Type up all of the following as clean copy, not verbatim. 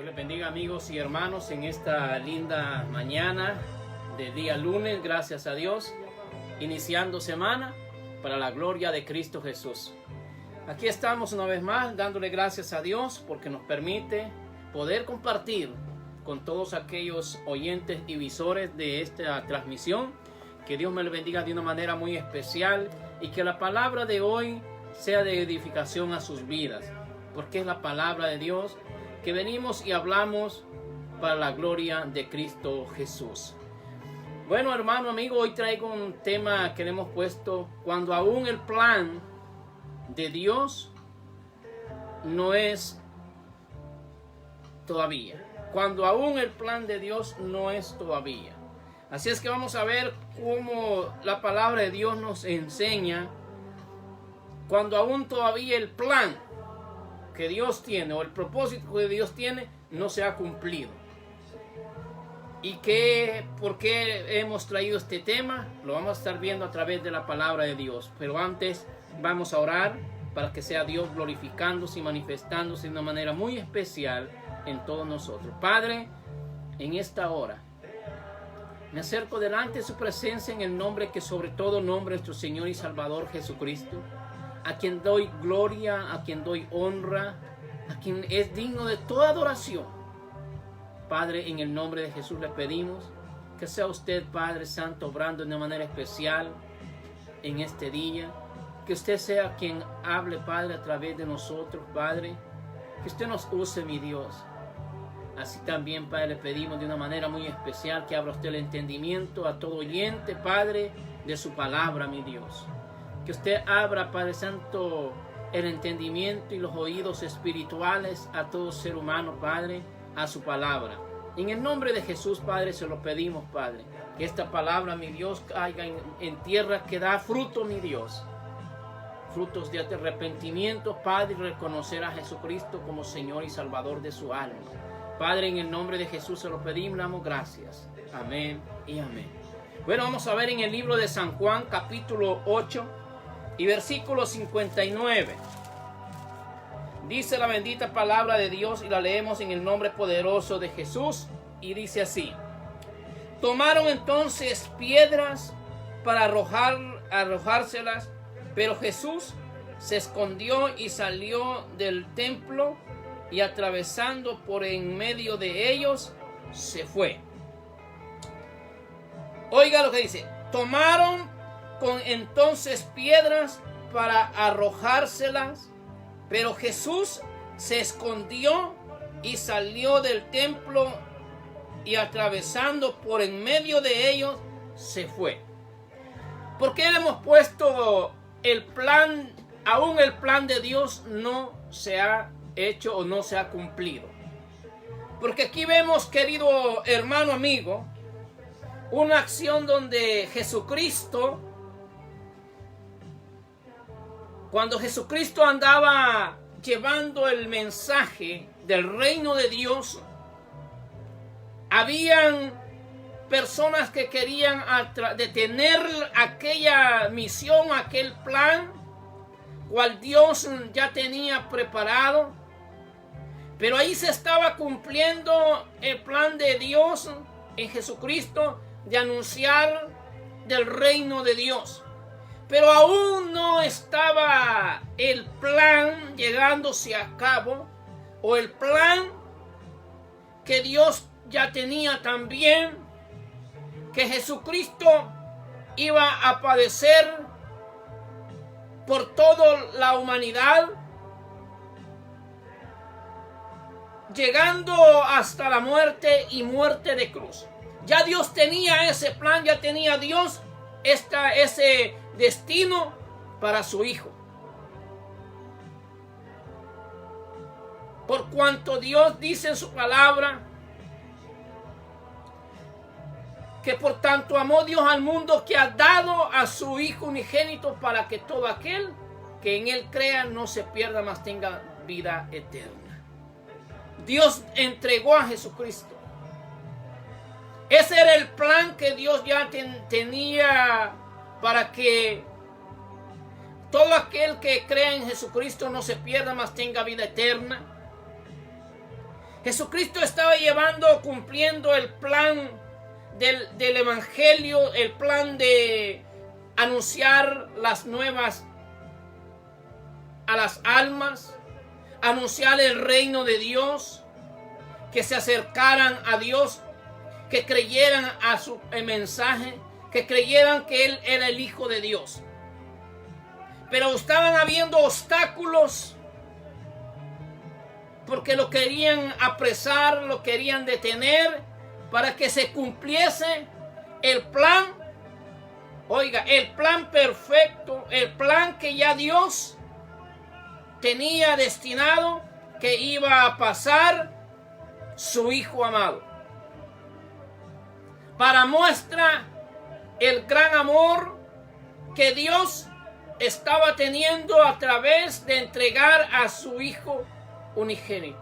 Dios les bendiga, amigos y hermanos, en esta linda mañana de día lunes, gracias a Dios, iniciando semana para la gloria de Cristo Jesús. Aquí estamos una vez más dándole gracias a Dios porque nos permite poder compartir con todos aquellos oyentes y visores de esta transmisión. Que Dios me le bendiga de una manera muy especial y que la palabra de hoy sea de edificación a sus vidas, porque es la palabra de Dios que venimos y hablamos para la gloria de Cristo Jesús. Bueno, hermano, amigo, hoy traigo un tema que le hemos puesto: cuando aún el plan de Dios no es todavía. Cuando aún el plan de Dios no es todavía. Así es que vamos a ver cómo la palabra de Dios nos enseña cuando aún todavía el plan que Dios tiene o el propósito que Dios tiene no se ha cumplido. ¿Y por qué hemos traído este tema? Lo vamos a estar viendo a través de la palabra de Dios. Pero antes vamos a orar para que sea Dios glorificándose y manifestándose de una manera muy especial en todos nosotros. Padre, en esta hora me acerco delante de su presencia en el nombre que sobre todo nombre nuestro Señor y Salvador Jesucristo, a quien doy gloria, a quien doy honra, a quien es digno de toda adoración. Padre, en el nombre de Jesús le pedimos que sea usted, Padre Santo, obrando de una manera especial en este día. Que usted sea quien hable, Padre, a través de nosotros, Padre. Que usted nos use, mi Dios. Así también, Padre, le pedimos de una manera muy especial que abra usted el entendimiento a todo oyente, Padre, de su palabra, mi Dios. Que usted abra, Padre Santo, el entendimiento y los oídos espirituales a todo ser humano, Padre, a su palabra. En el nombre de Jesús, Padre, se lo pedimos, Padre. Que esta palabra, mi Dios, caiga en tierra que da fruto, mi Dios. Frutos de arrepentimiento, Padre, y reconocer a Jesucristo como Señor y Salvador de su alma. Padre, en el nombre de Jesús se lo pedimos, damos gracias. Amén y amén. Bueno, vamos a ver en el libro de San Juan, capítulo 8 y versículo 59. Dice la bendita palabra de Dios y la leemos en el nombre poderoso de Jesús y dice así: tomaron entonces piedras para arrojárselas, pero Jesús se escondió y salió del templo y atravesando por en medio de ellos se fue. Oiga lo que dice: tomaron entonces piedras para arrojárselas, pero Jesús se escondió y salió del templo y atravesando por en medio de ellos se fue. ¿Por qué le hemos puesto el plan? Aún el plan de Dios no se ha hecho o no se ha cumplido. Porque aquí vemos, querido hermano amigo, una acción donde Jesucristo, cuando Jesucristo andaba llevando el mensaje del reino de Dios, habían personas que querían detener aquella misión, aquel plan, cual Dios ya tenía preparado. Pero ahí se estaba cumpliendo el plan de Dios en Jesucristo de anunciar del reino de Dios. Pero aún no estaba el plan llegándose a cabo, o el plan que Dios ya tenía también, que Jesucristo iba a padecer por toda la humanidad, llegando hasta la muerte y muerte de cruz. Ya Dios tenía ese plan, ya tenía Dios ese destino para su Hijo. Por cuanto Dios dice en su palabra que por tanto amó Dios al mundo que ha dado a su Hijo unigénito para que todo aquel que en Él crea no se pierda, mas tenga vida eterna. Dios entregó a Jesucristo. Ese era el plan que Dios ya tenía para que todo aquel que crea en Jesucristo no se pierda, mas tenga vida eterna. Jesucristo estaba cumpliendo el plan del evangelio, el plan de anunciar las nuevas a las almas, anunciar el reino de Dios, que se acercaran a Dios, que creyeran a su mensaje, que creyeran que Él era el Hijo de Dios. Pero estaban habiendo obstáculos porque lo querían apresar, lo querían detener para que se cumpliese el plan. Oiga, el plan perfecto, el plan que ya Dios tenía destinado, que iba a pasar su Hijo amado. Para muestra el gran amor que Dios estaba teniendo a través de entregar a su Hijo unigénito.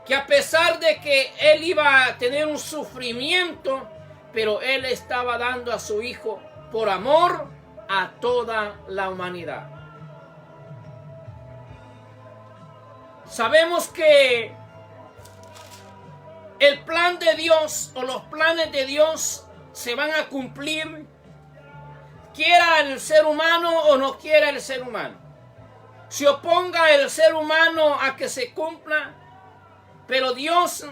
Que a pesar de que Él iba a tener un sufrimiento, pero Él estaba dando a su Hijo por amor a toda la humanidad. Sabemos que el plan de Dios o los planes de Dios se van a cumplir, quiera el ser humano o no quiera el ser humano. Se oponga el ser humano a que se cumpla, pero Dios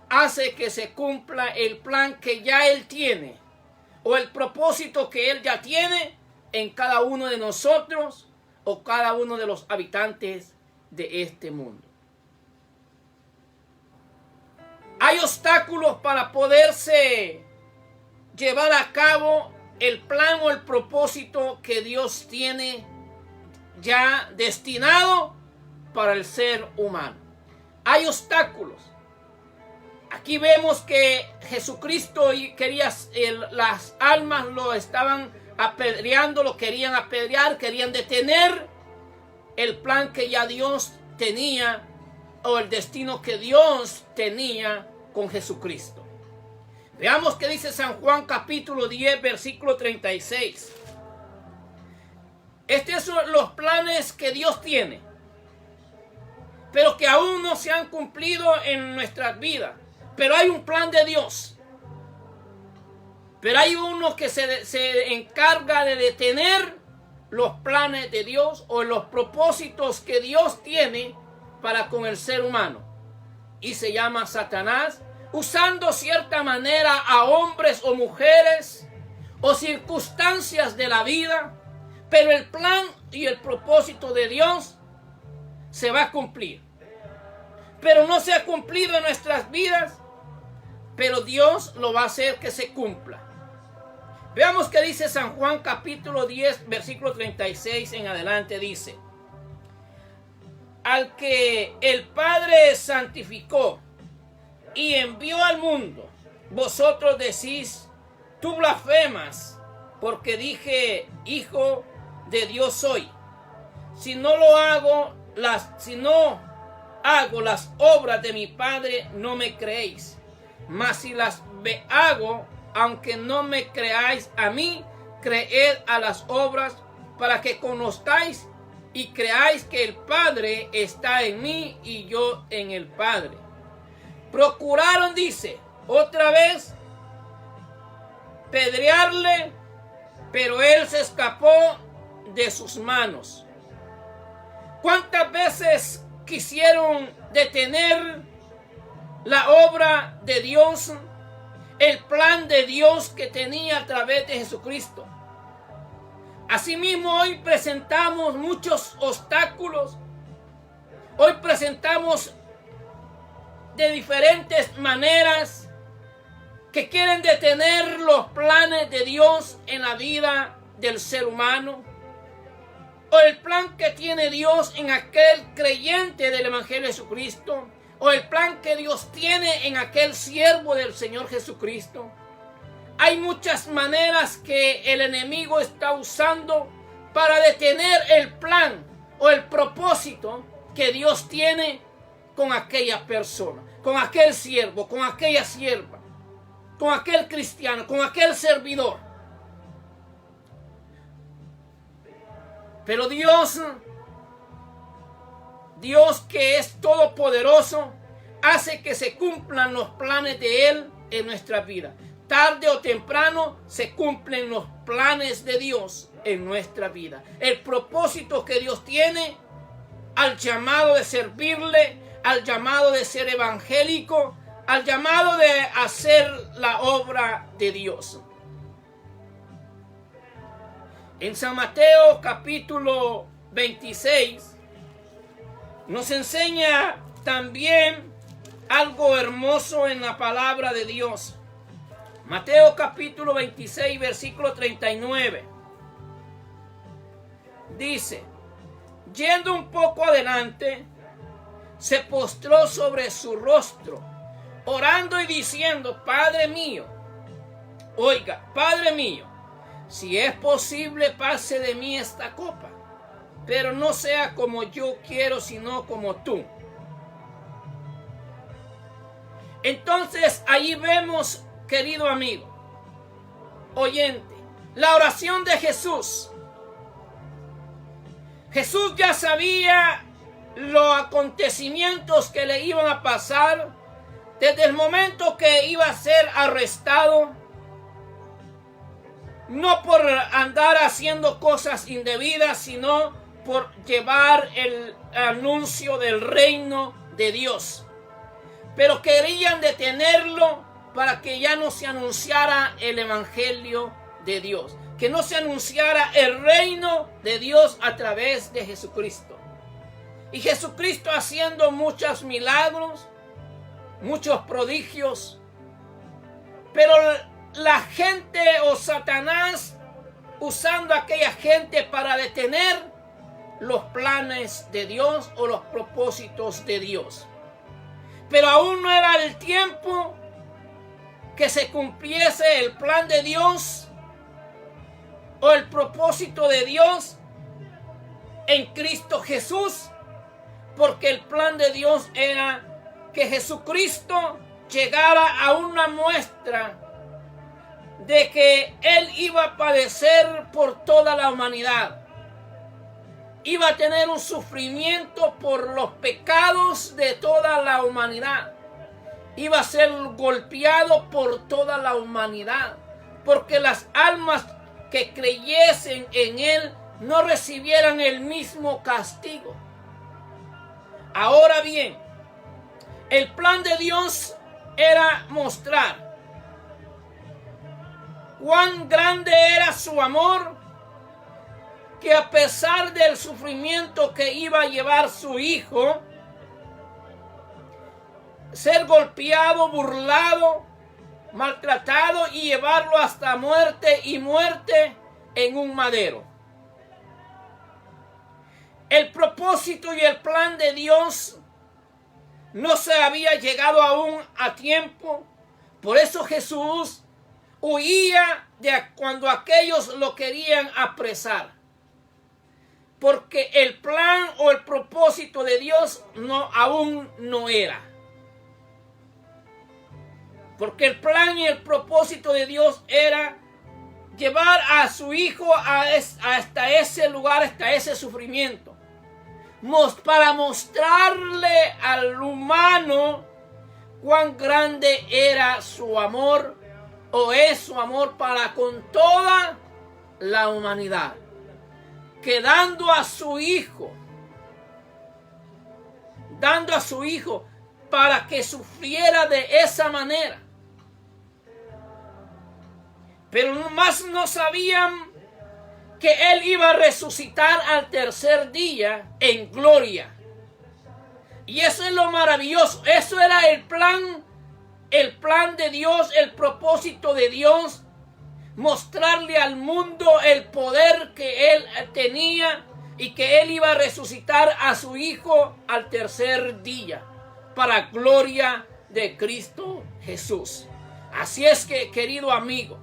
hace que se cumpla el plan que ya Él tiene, o el propósito que Él ya tiene en cada uno de nosotros o cada uno de los habitantes de este mundo. Hay obstáculos para poderse llevar a cabo el plan o el propósito que Dios tiene ya destinado para el ser humano. Hay obstáculos. Aquí vemos que Jesucristo quería, las almas lo estaban apedreando, lo querían apedrear, querían detener el plan que ya Dios tenía o el destino que Dios tenía con Jesucristo. Veamos qué dice San Juan capítulo 10 versículo 36. Estos son los planes que Dios tiene, pero que aún no se han cumplido en nuestras vidas. Pero hay un plan de Dios. Pero hay uno que se encarga de detener los planes de Dios o los propósitos que Dios tiene para con el ser humano. Y se llama Satanás, usando cierta manera a hombres o mujeres o circunstancias de la vida. Pero el plan y el propósito de Dios se va a cumplir. Pero no se ha cumplido en nuestras vidas, pero Dios lo va a hacer que se cumpla. Veamos qué dice San Juan capítulo 10 versículo 36 en adelante. Dice: al que el Padre santificó y envió al mundo, vosotros decís, tú blasfemas, porque dije, Hijo de Dios soy. Si no hago las obras de mi Padre, no me creéis. Mas si las hago, aunque no me creáis a mí, creed a las obras, para que conozcáis y creáis que el Padre está en mí y yo en el Padre. Procuraron, dice, otra vez pedrearle, pero él se escapó de sus manos. ¿Cuántas veces quisieron detener la obra de Dios, el plan de Dios que tenía a través de Jesucristo? Asimismo, hoy presentamos muchos obstáculos. Hoy presentamos de diferentes maneras que quieren detener los planes de Dios en la vida del ser humano, o el plan que tiene Dios en aquel creyente del Evangelio de Jesucristo, o el plan que Dios tiene en aquel siervo del Señor Jesucristo. Hay muchas maneras que el enemigo está usando para detener el plan o el propósito que Dios tiene con aquella persona, con aquel siervo, con aquella sierva, con aquel cristiano, con aquel servidor. Pero Dios Dios, que es todopoderoso, hace que se cumplan los planes de Él en nuestra vida. Tarde o temprano se cumplen los planes de Dios en nuestra vida. El propósito que Dios tiene al llamado de servirle, al llamado de ser evangélico, al llamado de hacer la obra de Dios. En San Mateo capítulo 26 nos enseña también algo hermoso en la palabra de Dios. Mateo capítulo 26 versículo 39 dice: yendo un poco adelante, se postró sobre su rostro, orando y diciendo: Padre mío, Padre mío, si es posible, pase de mí esta copa, pero no sea como yo quiero, sino como tú. Entonces, ahí vemos, querido amigo, oyente, la oración de Jesús. Jesús ya sabía los acontecimientos que le iban a pasar desde el momento que iba a ser arrestado, no por andar haciendo cosas indebidas, sino por llevar el anuncio del reino de Dios. Pero querían detenerlo para que ya no se anunciara el evangelio de Dios, que no se anunciara el reino de Dios a través de Jesucristo. Y Jesucristo haciendo muchos milagros, muchos prodigios, pero la gente o Satanás usando a aquella gente para detener los planes de Dios o los propósitos de Dios. Pero aún no era el tiempo que se cumpliese el plan de Dios o el propósito de Dios en Cristo Jesús, porque el plan de Dios era que Jesucristo llegara a una muestra de que Él iba a padecer por toda la humanidad. Iba a tener un sufrimiento por los pecados de toda la humanidad. Iba a ser golpeado por toda la humanidad, porque las almas que creyesen en Él no recibieran el mismo castigo. Ahora bien, el plan de Dios era mostrar cuán grande era su amor, que a pesar del sufrimiento que iba a llevar su hijo, ser golpeado, burlado, maltratado y llevarlo hasta muerte y muerte en un madero. El propósito y el plan de Dios no se había llegado aún a tiempo. Por eso Jesús huía de cuando aquellos lo querían apresar. Porque el plan o el propósito de Dios aún no era. Porque el plan y el propósito de Dios era llevar a su hijo hasta ese lugar, hasta ese sufrimiento. Para mostrarle al humano cuán grande era su amor o es su amor para con toda la humanidad. Que dando a su hijo para que sufriera de esa manera. Pero más no sabían que Él iba a resucitar al tercer día en gloria. Y eso es lo maravilloso. Eso era el plan de Dios, el propósito de Dios. Mostrarle al mundo el poder que Él tenía y que Él iba a resucitar a su hijo al tercer día para gloria de Cristo Jesús. Así es que, querido amigo,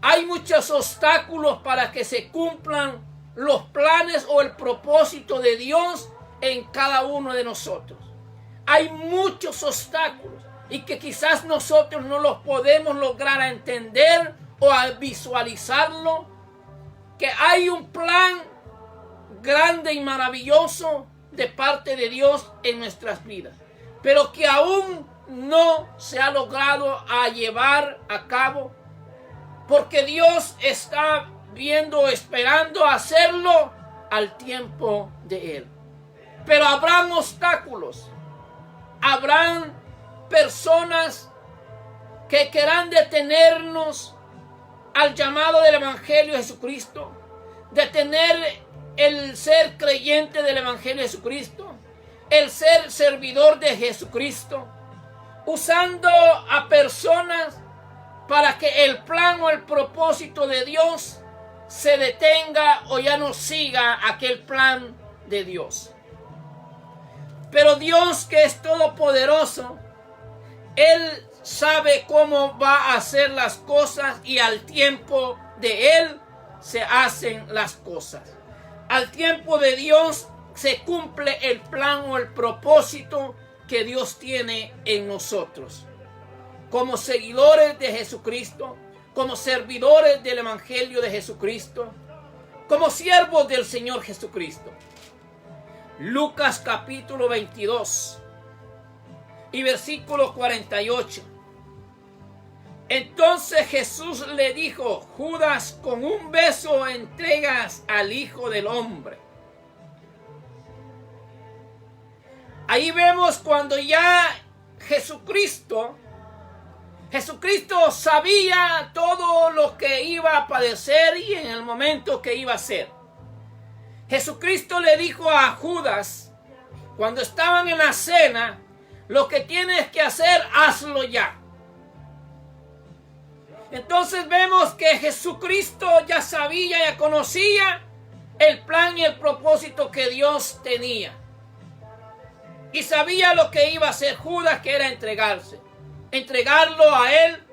hay muchos obstáculos para que se cumplan los planes o el propósito de Dios en cada uno de nosotros. Hay muchos obstáculos y que quizás nosotros no los podemos lograr a entender o a visualizarlo, que hay un plan grande y maravilloso de parte de Dios en nuestras vidas, pero que aún no se ha logrado llevar a cabo, porque Dios está esperando hacerlo al tiempo de Él. Pero habrán obstáculos, habrán personas que querrán detenernos al llamado del Evangelio de Jesucristo, detener el ser creyente del Evangelio de Jesucristo, el ser servidor de Jesucristo, usando a personas para que el plan o el propósito de Dios se detenga o ya no siga aquel plan de Dios. Pero Dios, que es todopoderoso, Él sabe cómo va a hacer las cosas, y al tiempo de Él se hacen las cosas. Al tiempo de Dios se cumple el plan o el propósito que Dios tiene en nosotros. Como seguidores de Jesucristo, como servidores del Evangelio de Jesucristo, como siervos del Señor Jesucristo. Lucas capítulo 22 y versículo 48. Entonces Jesús le dijo: Judas, con un beso entregas al Hijo del Hombre. Ahí vemos cuando ya Jesucristo sabía todo lo que iba a padecer y en el momento que iba a ser. Jesucristo le dijo a Judas, cuando estaban en la cena: lo que tienes que hacer, hazlo ya. Entonces vemos que Jesucristo ya sabía, ya conocía el plan y el propósito que Dios tenía. Y sabía lo que iba a hacer Judas, que era entregarlo a él,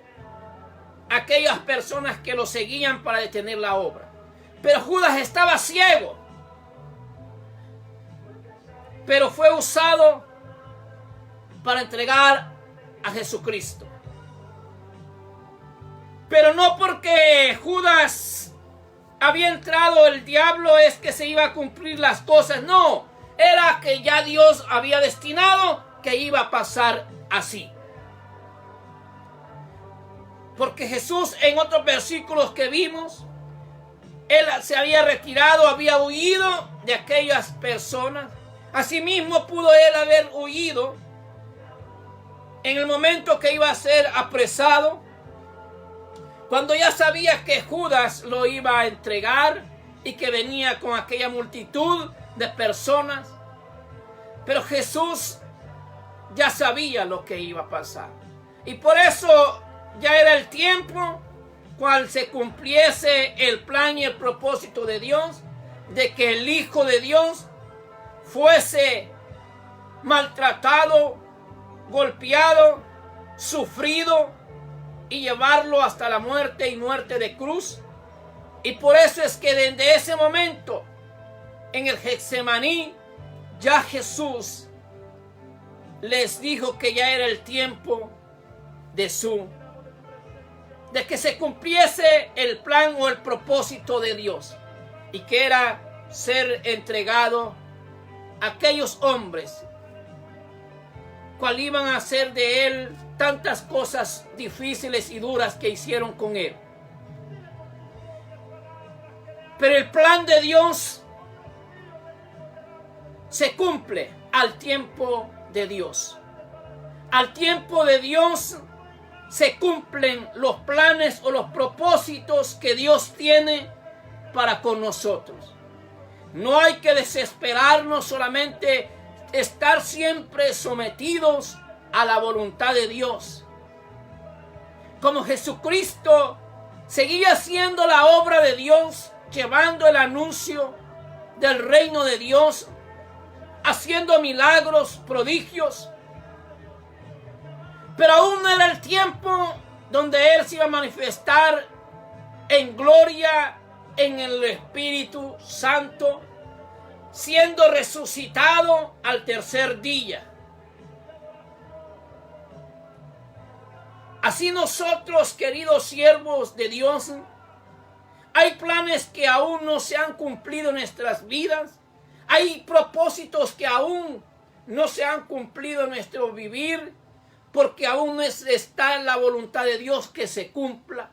a aquellas personas que lo seguían para detener la obra. Pero Judas estaba ciego. Pero fue usado para entregar a Jesucristo. Pero no porque Judas había entrado el diablo es que se iba a cumplir las cosas. No, era que ya Dios había destinado que iba a pasar así. Porque Jesús, en otros versículos que vimos, Él se había retirado, había huido de aquellas personas. Asimismo pudo Él haber huido en el momento que iba a ser apresado, cuando ya sabía que Judas lo iba a entregar y que venía con aquella multitud de personas. Pero Jesús ya sabía lo que iba a pasar. Y por eso ya era el tiempo cual se cumpliese el plan y el propósito de Dios, de que el Hijo de Dios fuese maltratado, golpeado, sufrido y llevarlo hasta la muerte y muerte de cruz. Y por eso es que desde ese momento en el Getsemaní ya Jesús les dijo que ya era el tiempo de que se cumpliese el plan o el propósito de Dios, y que era ser entregado a aquellos hombres cual iban a hacer de él tantas cosas difíciles y duras que hicieron con él. Pero el plan de Dios se cumple al tiempo de Dios. Al tiempo de Dios se cumplen los planes o los propósitos que Dios tiene para con nosotros. No hay que desesperarnos, solamente estar siempre sometidos a la voluntad de Dios. Como Jesucristo seguía haciendo la obra de Dios, llevando el anuncio del reino de Dios, haciendo milagros, prodigios. Pero aún no era el tiempo donde Él se iba a manifestar en gloria en el Espíritu Santo, siendo resucitado al tercer día. Así nosotros, queridos siervos de Dios, hay planes que aún no se han cumplido en nuestras vidas. Hay propósitos que aún no se han cumplido en nuestro vivir, porque aún no está en la voluntad de Dios que se cumpla.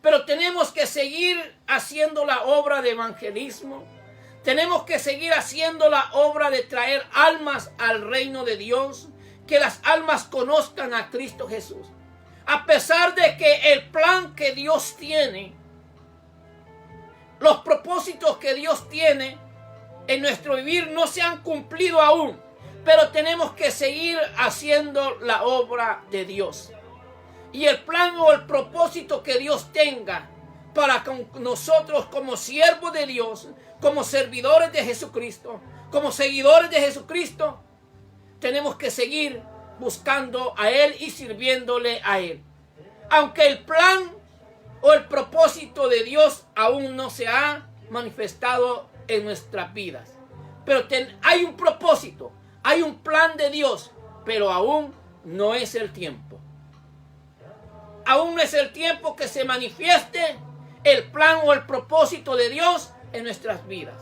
Pero tenemos que seguir haciendo la obra de evangelismo. Tenemos que seguir haciendo la obra de traer almas al reino de Dios, que las almas conozcan a Cristo Jesús. A pesar de que el plan que Dios tiene, los propósitos que Dios tiene en nuestro vivir no se han cumplido aún, pero tenemos que seguir haciendo la obra de Dios. Y el plan o el propósito que Dios tenga para con nosotros como siervos de Dios, como servidores de Jesucristo, como seguidores de Jesucristo, tenemos que seguir buscando a Él y sirviéndole a Él. Aunque el plan o el propósito de Dios aún no se ha manifestado en nuestras vidas. Pero hay un propósito, hay un plan de Dios, pero aún no es el tiempo. Aún no es el tiempo que se manifieste el plan o el propósito de Dios en nuestras vidas.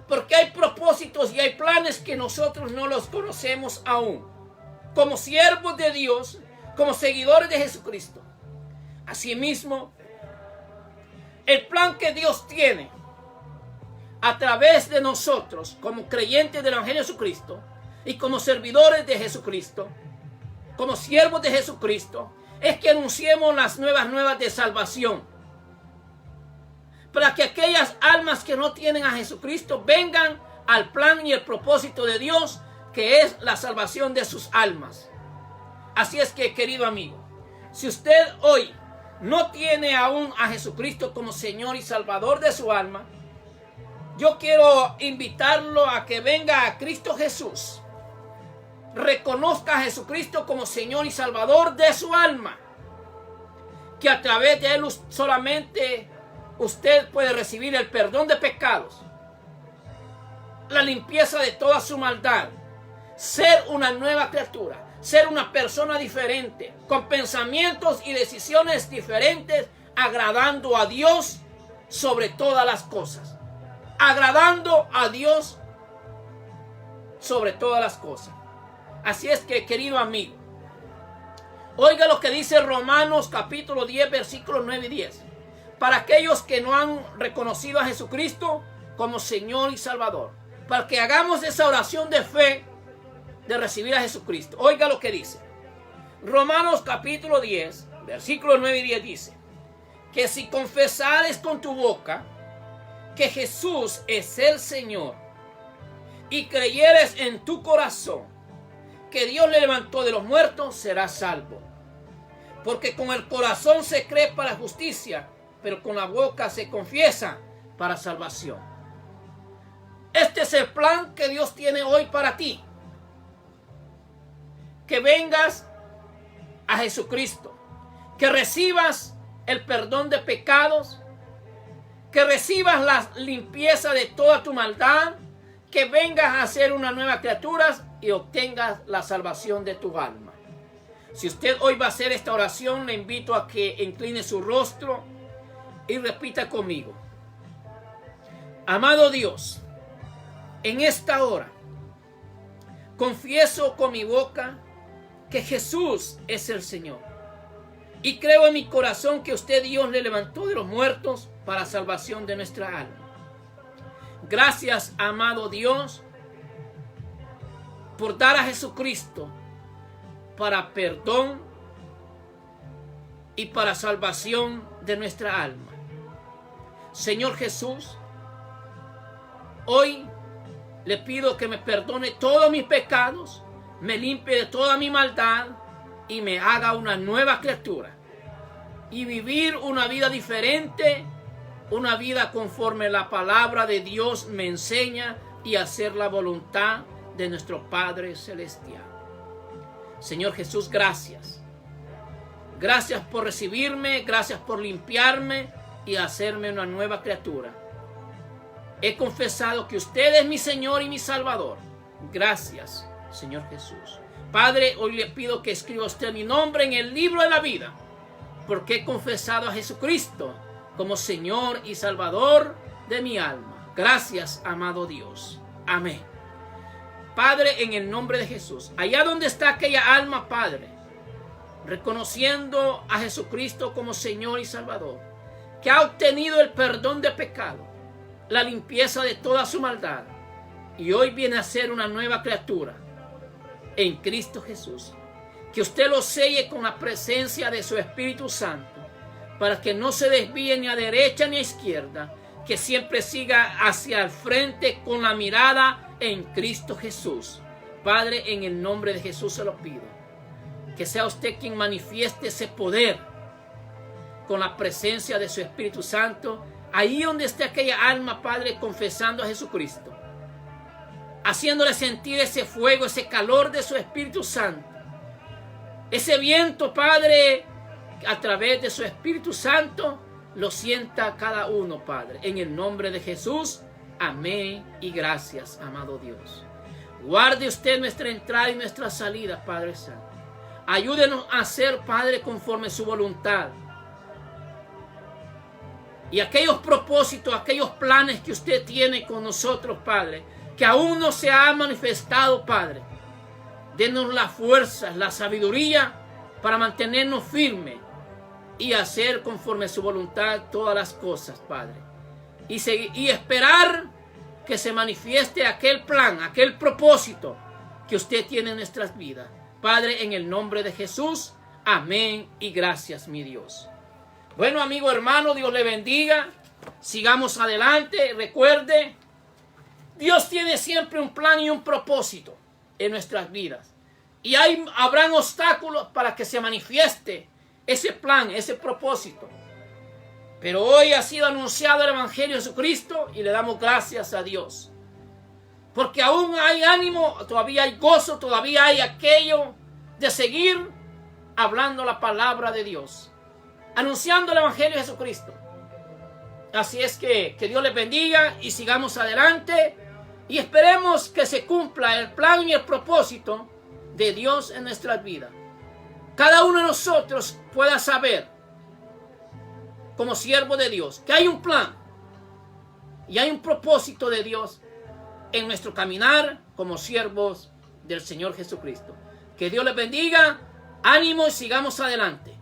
Porque hay propósitos y hay planes que nosotros no los conocemos aún. Como siervos de Dios, como seguidores de Jesucristo. Asimismo, el plan que Dios tiene a través de nosotros, como creyentes del Evangelio de Jesucristo, y como servidores de Jesucristo, como siervos de Jesucristo, es que anunciemos las nuevas de salvación. Para que aquellas almas que no tienen a Jesucristo vengan al plan y el propósito de Dios, que es la salvación de sus almas. Así es que, querido amigo, si usted hoy no tiene aún a Jesucristo como Señor y Salvador de su alma, yo quiero invitarlo a que venga a Cristo Jesús. Reconozca a Jesucristo como Señor y Salvador de su alma. Que a través de Él solamente usted puede recibir el perdón de pecados, la limpieza de toda su maldad, ser una nueva criatura, ser una persona diferente, con pensamientos y decisiones diferentes, agradando a Dios sobre todas las cosas. Agradando a Dios sobre todas las cosas. Así es que, querido amigo, oiga lo que dice Romanos capítulo 10, versículos 9 y 10. Para aquellos que no han reconocido a Jesucristo como Señor y Salvador, para que hagamos esa oración de fe de recibir a Jesucristo. Oiga lo que dice. Romanos capítulo 10, versículos 9 y 10 dice: que si confesares con tu boca que Jesús es el Señor y creyeres en tu corazón que Dios le levantó de los muertos, serás salvo. Porque con el corazón se cree para justicia, pero con la boca se confiesa para salvación. Este es el plan que Dios tiene hoy para ti. Que vengas a Jesucristo, que recibas el perdón de pecados, que recibas la limpieza de toda tu maldad, que vengas a ser una nueva criatura y obtengas la salvación de tu alma. Si usted hoy va a hacer esta oración, le invito a que incline su rostro y repita conmigo: amado Dios, en esta hora confieso con mi boca que Jesús es el Señor y creo en mi corazón que usted, Dios, le levantó de los muertos para salvación de nuestra alma. Gracias, amado Dios, por dar a Jesucristo para perdón y para salvación de nuestra alma. Señor Jesús, hoy le pido que me perdone todos mis pecados, me limpie de toda mi maldad y me haga una nueva criatura y vivir una vida diferente, una vida conforme la palabra de Dios me enseña, y hacer la voluntad de nuestro Padre Celestial. Señor Jesús, gracias. Gracias por recibirme, gracias por limpiarme y hacerme una nueva criatura. He confesado que usted es mi Señor y mi Salvador. Gracias, Señor Jesús. Padre, hoy le pido que escriba usted mi nombre en el libro de la vida, porque he confesado a Jesucristo como Señor y Salvador de mi alma. Gracias, amado Dios. Amén. Padre, en el nombre de Jesús, allá donde está aquella alma, Padre, reconociendo a Jesucristo como Señor y Salvador, que ha obtenido el perdón de pecado, la limpieza de toda su maldad, y hoy viene a ser una nueva criatura en Cristo Jesús. Que usted lo selle con la presencia de su Espíritu Santo, para que no se desvíe ni a derecha ni a izquierda, que siempre siga hacia el frente con la mirada en Cristo Jesús. Padre, en el nombre de Jesús se lo pido, que sea usted quien manifieste ese poder con la presencia de su Espíritu Santo, ahí donde esté aquella alma, Padre, confesando a Jesucristo, haciéndole sentir ese fuego, ese calor de su Espíritu Santo, ese viento, Padre, a través de su Espíritu Santo, lo sienta cada uno, Padre. En el nombre de Jesús, amén y gracias, amado Dios. Guarde usted nuestra entrada y nuestra salida, Padre Santo. Ayúdenos a hacer, Padre, conforme su voluntad. Y aquellos propósitos, aquellos planes que usted tiene con nosotros, Padre, que aún no se ha manifestado, Padre, denos las fuerzas, la sabiduría para mantenernos firmes y hacer conforme su voluntad todas las cosas, Padre. Y esperar que se manifieste aquel plan, aquel propósito que usted tiene en nuestras vidas. Padre, en el nombre de Jesús, amén y gracias, mi Dios. Bueno, amigo hermano, Dios le bendiga. Sigamos adelante. Recuerde, Dios tiene siempre un plan y un propósito en nuestras vidas. Y habrán obstáculos para que se manifieste ese plan, ese propósito. Pero hoy ha sido anunciado el Evangelio de Jesucristo y le damos gracias a Dios. Porque aún hay ánimo, todavía hay gozo, todavía hay aquello de seguir hablando la palabra de Dios, anunciando el Evangelio de Jesucristo. Así es que Dios les bendiga y sigamos adelante y esperemos que se cumpla el plan y el propósito de Dios en nuestras vidas. Cada uno de nosotros pueda saber, como siervo de Dios, que hay un plan y hay un propósito de Dios en nuestro caminar como siervos del Señor Jesucristo. Que Dios les bendiga, ánimo y sigamos adelante.